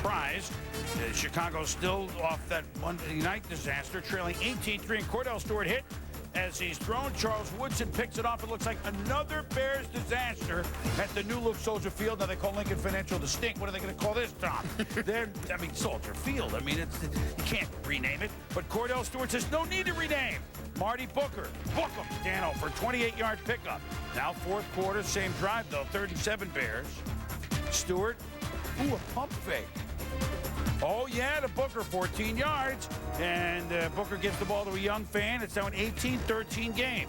surprise. Chicago still off that Monday night disaster, trailing 18-3, and Cordell Stewart hit as he's thrown. Charles Woodson picks it off. It looks like another Bears disaster at the new look Soldier Field. Now they call Lincoln Financial the stink. What are they going to call this, Tom? Soldier Field. You can't rename it. But Cordell Stewart says no need to rename. Marty Booker, book him, Dano, for 28-yard pickup. Now fourth quarter, same drive though, 37 Bears. Stewart, a pump fake. Oh, yeah, to Booker, 14 yards. And Booker gives the ball to a young fan. It's now an 18-13 game.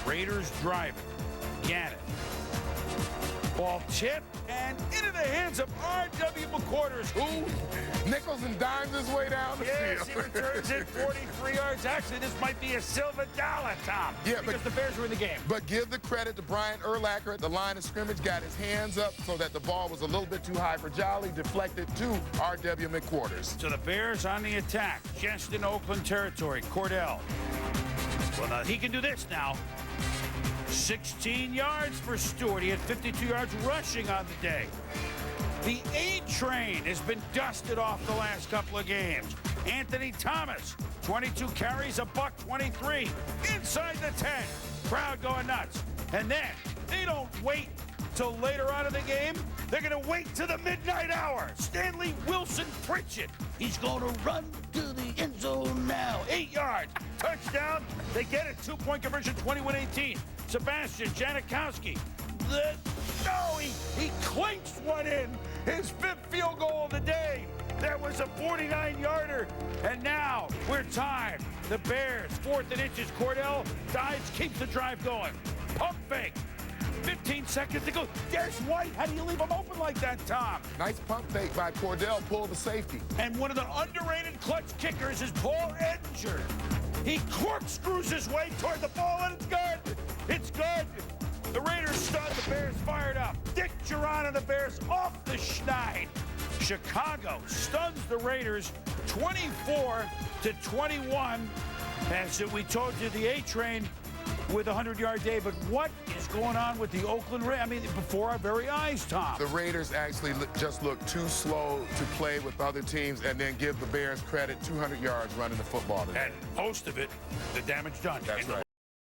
Raiders driving. Gannon. Ball tipped and into the hands of R.W. McQuarters, who? Nickels and dimes his way down the Yes, field. he returns it 43 yards. Actually, this might be a silver dollar, Tom. Yeah, because the Bears were in the game. But give the credit to Brian Urlacher at the line of scrimmage, got his hands up so that the ball was a little bit too high for Jolly, deflected to R.W. McQuarters. So the Bears on the attack, just in Oakland territory. Cordell. Well, now he can do this now. 16 yards for Stewart. He had 52 yards rushing on the day. The A train has been dusted off the last couple of games. Anthony Thomas, 22 carries, $123 inside the 10. Crowd going nuts. And then they don't wait till later on in the game. They're going to wait till the midnight hour. Stanley Wilson Pritchett. He's going to run to the end zone now. 8 yards. Touchdown. They get it. 2-point conversion, 21-18. Sebastian Janikowski. He clinched one in. His fifth field goal of the day. That was a 49-yarder. And now we're tied. The Bears, 4th and inches. Cordell dives, keeps the drive going. Pump fake. 15 seconds to go. There's White. How do you leave him open like that, Tom? Nice pump fake by Cordell, pull the safety. And one of the underrated clutch kickers is Paul Edinger. He corkscrews his way toward the ball, and it's good. It's good. The Raiders stun, the Bears fired up. Dick Geron and the Bears off the schneid. Chicago stuns the Raiders 24-21. As we told you, the A train with a 100-yard day. But what is going on with the Oakland Raiders? Before our very eyes, Tom. The Raiders actually just look too slow to play with other teams and then give the Bears credit, 200 yards running the football today. And most of it, the damage done. That's right.